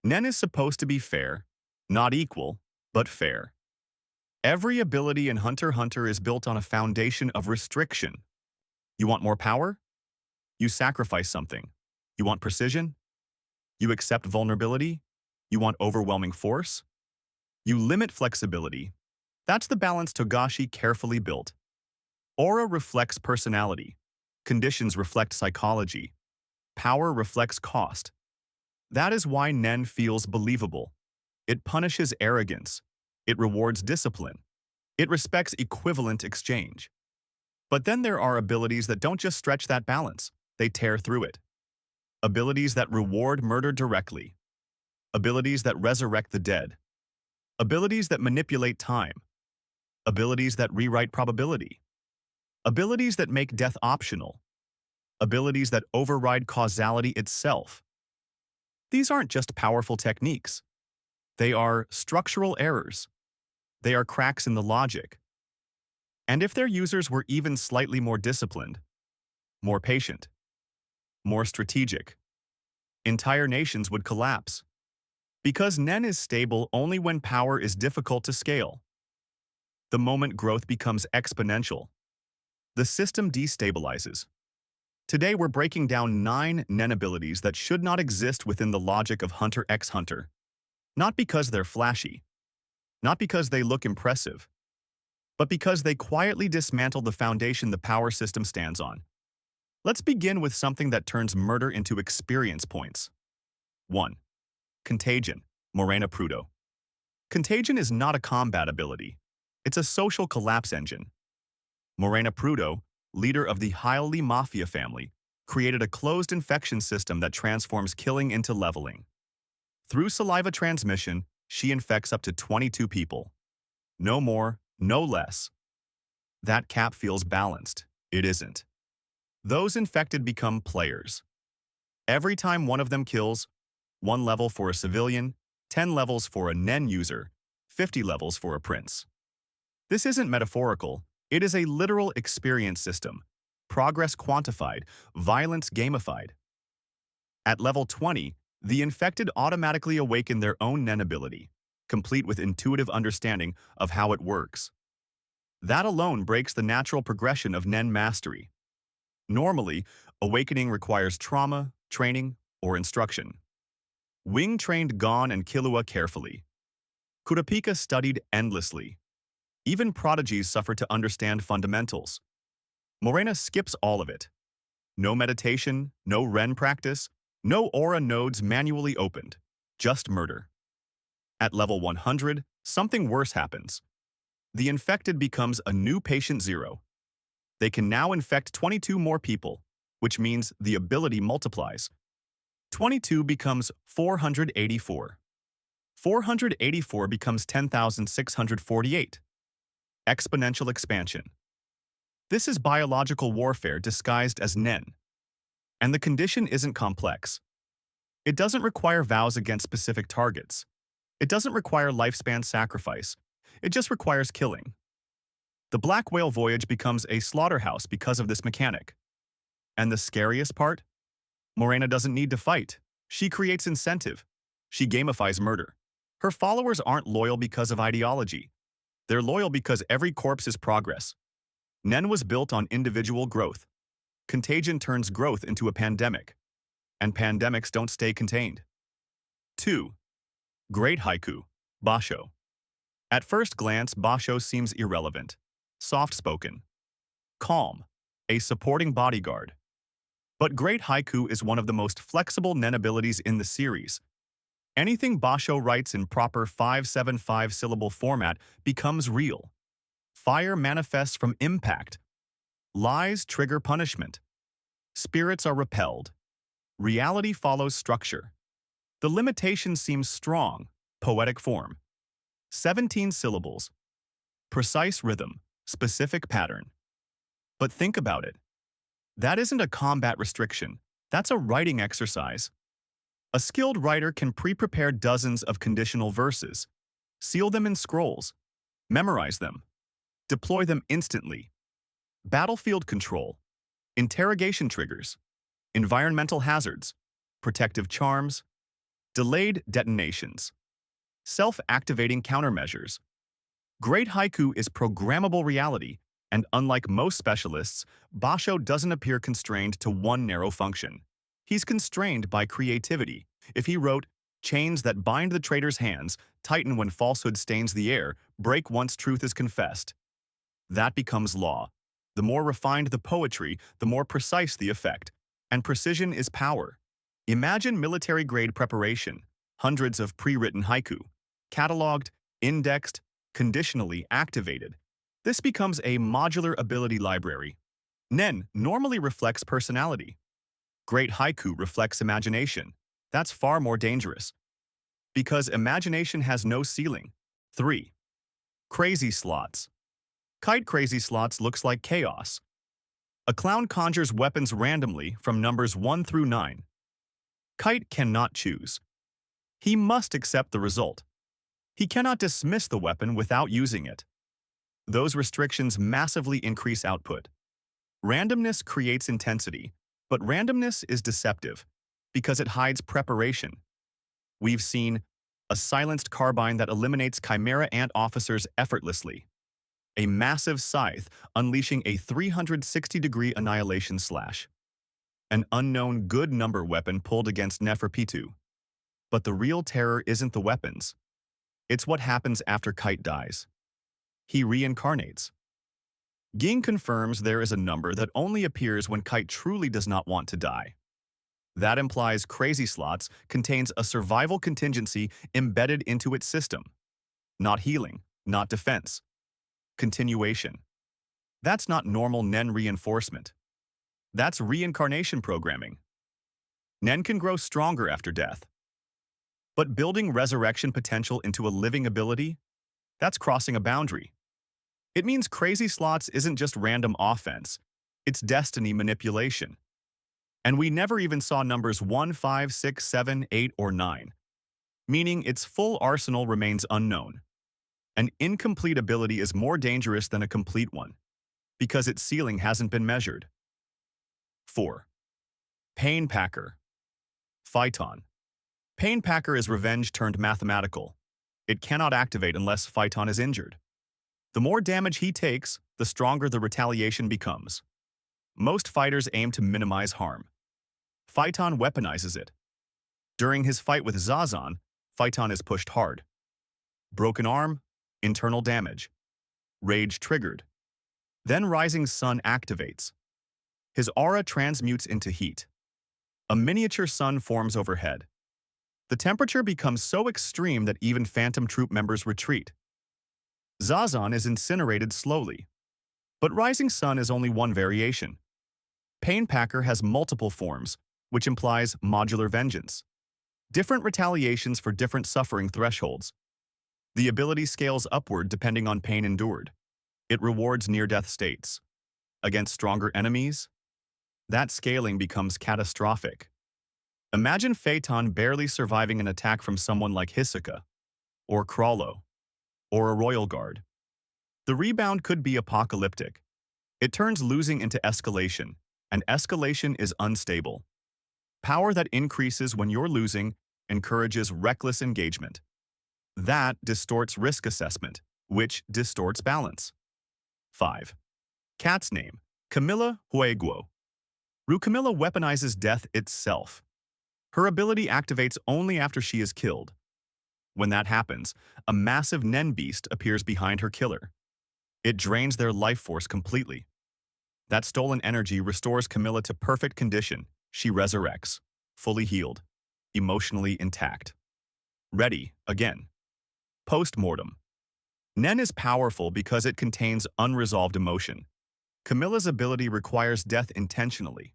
NEN is supposed to be fair, not equal, but fair. Every ability in Hunter x Hunter is built on a foundation of restriction. You want more power? You sacrifice something. You want precision? You accept vulnerability? You want overwhelming force? You limit flexibility. That's the balance Togashi carefully built. Aura reflects personality. Conditions reflect psychology. Power reflects cost. That is why NEN feels believable. It punishes arrogance. It rewards discipline. It respects equivalent exchange. But then there are abilities that don't just stretch that balance, they tear through it. Abilities that reward murder directly. Abilities that resurrect the dead. Abilities that manipulate time. Abilities that rewrite probability. Abilities that make death optional. Abilities that override causality itself. These aren't just powerful techniques. They are structural errors. They are cracks in the logic. And if their users were even slightly more disciplined, more patient, more strategic, entire nations would collapse. Because NEN is stable only when power is difficult to scale. The moment growth becomes exponential, the system destabilizes. Today we're breaking down 9 NEN abilities that should not exist within the logic of Hunter x Hunter. Not because they're flashy, not because they look impressive, but because they quietly dismantle the foundation the power system stands on. Let's begin with something that turns murder into experience points. 1. Contagion, Morena Prudo. Contagion is not a combat ability. It's a social collapse engine. Morena Prudo, leader of the Highly Mafia family, created a closed infection system that transforms killing into leveling. Through saliva transmission, she infects up to 22 people. No more, no less. That cap feels balanced. It isn't. Those infected become players. Every time one of them kills, 1 level for a civilian, 10 levels for a NEN user, 50 levels for a prince. This isn't metaphorical, it is a literal experience system. Progress quantified, violence gamified. At level 20, the infected automatically awaken their own NEN ability, complete with intuitive understanding of how it works. That alone breaks the natural progression of NEN mastery. Normally, awakening requires trauma, training, or instruction. Wing trained Gon and Killua carefully. Kurapika studied endlessly. Even prodigies suffer to understand fundamentals. Morena skips all of it. No meditation, no Ren practice, no aura nodes manually opened. Just murder. At level 100, something worse happens. The infected becomes a new patient 0. They can now infect 22 more people, which means the ability multiplies. 22 becomes 484. 484 becomes 10,648. Exponential expansion. This is biological warfare disguised as NEN. And the condition isn't complex. It doesn't require vows against specific targets. It doesn't require lifespan sacrifice. It just requires killing. The Black Whale voyage becomes a slaughterhouse because of this mechanic. And the scariest part? Morena doesn't need to fight. She creates incentive. She gamifies murder. Her followers aren't loyal because of ideology. They're loyal because every corpse is progress. NEN was built on individual growth. Contagion turns growth into a pandemic. And pandemics don't stay contained. 2. Great haiku, Basho. At first glance, Basho seems irrelevant. Soft-spoken. Calm. A supporting bodyguard. But Great Haiku is one of the most flexible NEN abilities in the series. Anything Basho writes in proper 575-syllable format becomes real. Fire manifests from impact. Lies trigger punishment. Spirits are repelled. Reality follows structure. The limitation seems strong, poetic form. 17 syllables. Precise rhythm, specific pattern. But think about it. That isn't a combat restriction. That's a writing exercise. A skilled writer can pre-prepare dozens of conditional verses, seal them in scrolls, memorize them, deploy them instantly. Battlefield control, interrogation triggers, environmental hazards, protective charms. Delayed detonations. Self-activating countermeasures. Great haiku is programmable reality, and unlike most specialists, Basho doesn't appear constrained to one narrow function. He's constrained by creativity. If he wrote, "Chains that bind the traitor's hands, tighten when falsehood stains the air, break once truth is confessed," that becomes law. The more refined the poetry, the more precise the effect. And precision is power. Imagine military-grade preparation, hundreds of pre-written haiku, cataloged, indexed, conditionally activated. This becomes a modular ability library. NEN normally reflects personality. Great haiku reflects imagination. That's far more dangerous. Because imagination has no ceiling. 3. Crazy slots. Kite crazy slots looks like chaos. A clown conjures weapons randomly from numbers 1 through 9. Kite cannot choose. He must accept the result. He cannot dismiss the weapon without using it. Those restrictions massively increase output. Randomness creates intensity, but randomness is deceptive because it hides preparation. We've seen a silenced carbine that eliminates chimera ant officers effortlessly, a massive scythe unleashing a 360-degree annihilation slash, an unknown good number weapon pulled against Neferpitu. But the real terror isn't the weapons. It's what happens after Kite dies. He reincarnates. Ging confirms there is a number that only appears when Kite truly does not want to die. That implies Crazy Slots contains a survival contingency embedded into its system. Not healing, not defense. Continuation. That's not normal NEN reinforcement. That's reincarnation programming. NEN can grow stronger after death. But building resurrection potential into a living ability? That's crossing a boundary. It means Crazy Slots isn't just random offense, it's destiny manipulation. And we never even saw numbers 1, 5, 6, 7, 8, or 9, meaning its full arsenal remains unknown. An incomplete ability is more dangerous than a complete one, because its ceiling hasn't been measured. 4. Pain Packer. Phaeton. Pain Packer is revenge turned mathematical. It cannot activate unless Phaeton is injured. The more damage he takes, the stronger the retaliation becomes. Most fighters aim to minimize harm. Phaeton weaponizes it. During his fight with Zazan, Phaeton is pushed hard. Broken arm, internal damage. Rage triggered. Then Rising Sun activates. His aura transmutes into heat. A miniature sun forms overhead. The temperature becomes so extreme that even Phantom Troop members retreat. Zazan is incinerated slowly. But Rising Sun is only one variation. Pain Packer has multiple forms, which implies modular vengeance. Different retaliations for different suffering thresholds. The ability scales upward depending on pain endured. It rewards near-death states. Against stronger enemies, that scaling becomes catastrophic. Imagine Phaeton barely surviving an attack from someone like Hisoka, or Crawlo, or a Royal Guard. The rebound could be apocalyptic. It turns losing into escalation, and escalation is unstable. Power that increases when you're losing encourages reckless engagement. That distorts risk assessment, which distorts balance. 5. Cat's name, Camilla Hueguo. Camilla weaponizes death itself. Her ability activates only after she is killed. When that happens, a massive NEN beast appears behind her killer. It drains their life force completely. That stolen energy restores Camilla to perfect condition. She resurrects, fully healed, emotionally intact. Ready, again. Post-mortem. NEN is powerful because it contains unresolved emotion. Camilla's ability requires death intentionally.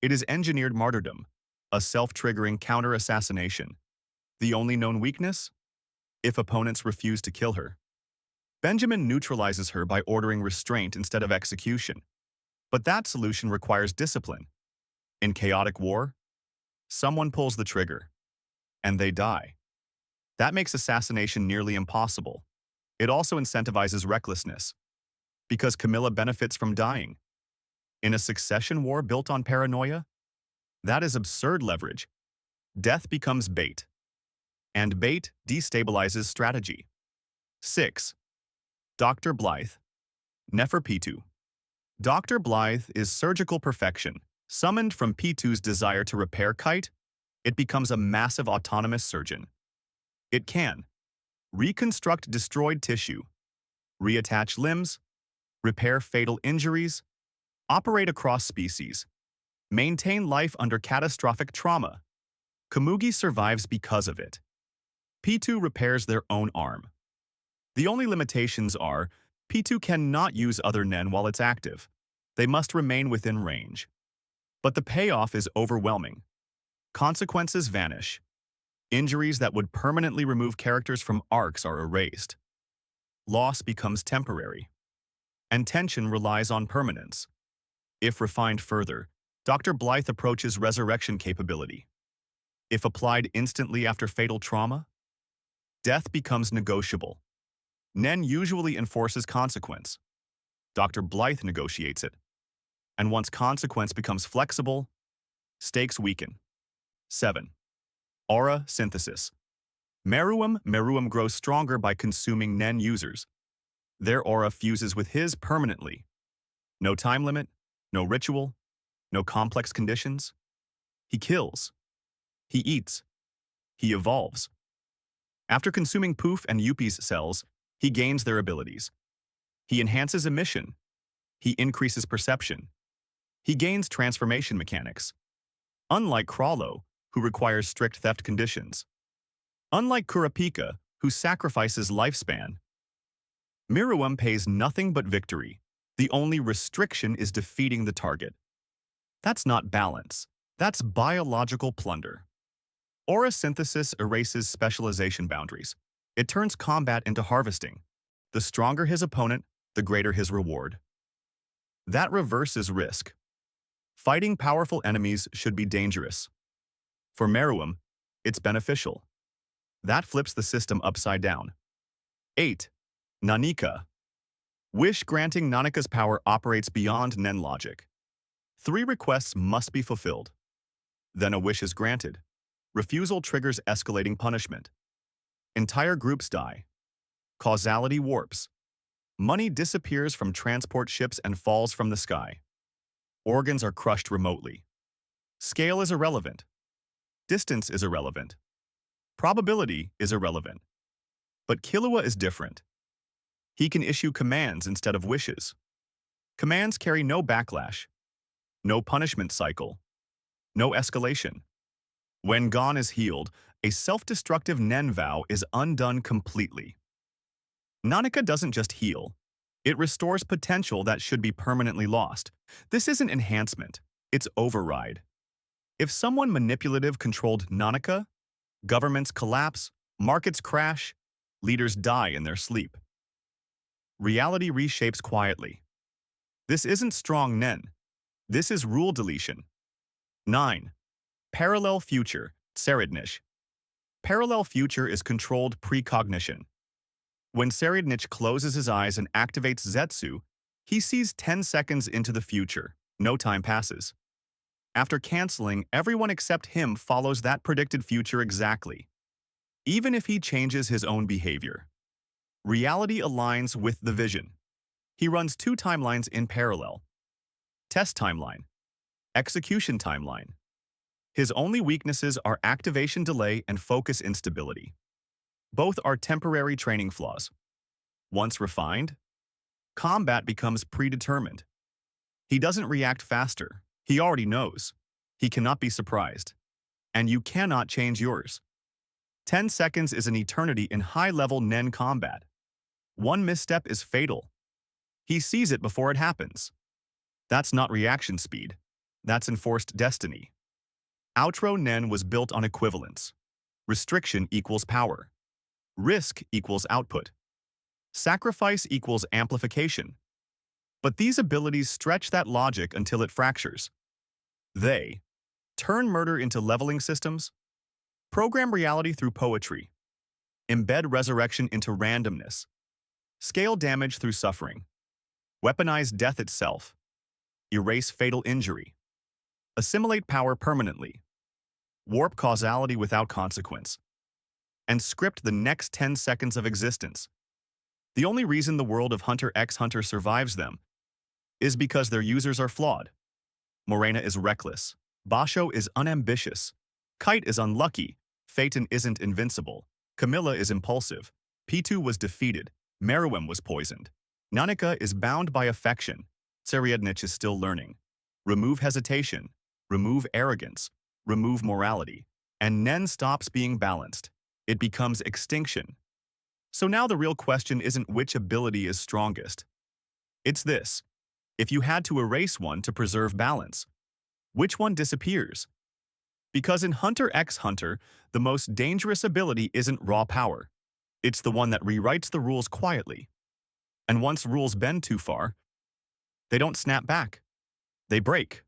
It is engineered martyrdom, a self-triggering counter-assassination. The only known weakness? If opponents refuse to kill her. Benjamin neutralizes her by ordering restraint instead of execution. But that solution requires discipline. In chaotic war, someone pulls the trigger, and they die. That makes assassination nearly impossible. It also incentivizes recklessness, because Camilla benefits from dying. In a succession war built on paranoia, that is absurd leverage. Death becomes bait. and bait destabilizes strategy. 6. Dr. Blythe, Neferpitu. Dr. Blythe is surgical perfection. Summoned from P2's desire to repair Kite, it becomes a massive autonomous surgeon. It can reconstruct destroyed tissue, reattach limbs, repair fatal injuries, operate across species, maintain life under catastrophic trauma. Komugi survives because of it. P2 repairs their own arm. The only limitations are P2 cannot use other NEN while it's active. They must remain within range. But the payoff is overwhelming. Consequences vanish. Injuries that would permanently remove characters from arcs are erased. Loss becomes temporary. And tension relies on permanence. If refined further, Dr. Blythe approaches resurrection capability. If applied instantly after fatal trauma, death becomes negotiable. NEN usually enforces consequence. Dr. Blythe negotiates it. And once consequence becomes flexible, stakes weaken. 7. Aura synthesis. Meruem grows stronger by consuming NEN users. Their aura fuses with his permanently. No time limit, no ritual, no complex conditions. He kills. He eats. He evolves. After consuming Poof and Yuppie's cells, he gains their abilities. He enhances emission. He increases perception. He gains transformation mechanics. Unlike Crawlo, who requires strict theft conditions. Unlike Kurapika, who sacrifices lifespan. Meruem pays nothing but victory. The only restriction is defeating the target. That's not balance. That's biological plunder. Aura synthesis erases specialization boundaries. It turns combat into harvesting. The stronger his opponent, the greater his reward. That reverses risk. Fighting powerful enemies should be dangerous. For Meruem, it's beneficial. That flips the system upside down. 8. Nanika. Wish-granting Nanika's power operates beyond NEN logic. 3 requests must be fulfilled. Then a wish is granted. Refusal triggers escalating punishment. Entire groups die. Causality warps. Money disappears from transport ships and falls from the sky. Organs are crushed remotely. Scale is irrelevant. Distance is irrelevant. Probability is irrelevant. But Killua is different. He can issue commands instead of wishes. Commands carry no backlash, no punishment cycle, no escalation. When Gon is healed, a self-destructive NEN vow is undone completely. Nanika doesn't just heal. It restores potential that should be permanently lost. This isn't enhancement, it's override. If someone manipulative controlled Nanika, governments collapse, markets crash, leaders die in their sleep. Reality reshapes quietly. This isn't strong NEN. This is rule deletion. 9. Parallel future, Serednish. Parallel future is controlled precognition. When Serednish closes his eyes and activates Zetsu, he sees 10 seconds into the future. No time passes. After canceling, everyone except him follows that predicted future exactly, even if he changes his own behavior. Reality aligns with the vision. He runs 2 timelines in parallel. Test timeline. Execution timeline. His only weaknesses are activation delay and focus instability. Both are temporary training flaws. Once refined, combat becomes predetermined. He doesn't react faster. He already knows. He cannot be surprised. And you cannot change yours. 10 seconds is an eternity in high-level NEN combat. One misstep is fatal. He sees it before it happens. That's not reaction speed. That's enforced destiny. Outro NEN was built on equivalence. Restriction equals power. Risk equals output. Sacrifice equals amplification. But these abilities stretch that logic until it fractures. They turn murder into leveling systems, program reality through poetry, embed resurrection into randomness, scale damage through suffering, weaponize death itself, erase fatal injury, assimilate power permanently, warp causality without consequence. and script the next 10 seconds of existence. The only reason the world of Hunter x Hunter survives them is because their users are flawed. Morena is reckless. Basho is unambitious. Kite is unlucky. Phaeton isn't invincible. Camilla is impulsive. Pitu was defeated. Meruem was poisoned. Nanika is bound by affection. Tsariadnich is still learning. Remove hesitation. Remove arrogance. Remove morality. And NEN stops being balanced. It becomes extinction. So now the real question isn't which ability is strongest. It's this. If you had to erase one to preserve balance, which one disappears? Because in Hunter x Hunter, the most dangerous ability isn't raw power. It's the one that rewrites the rules quietly. And once rules bend too far, they don't snap back. They break.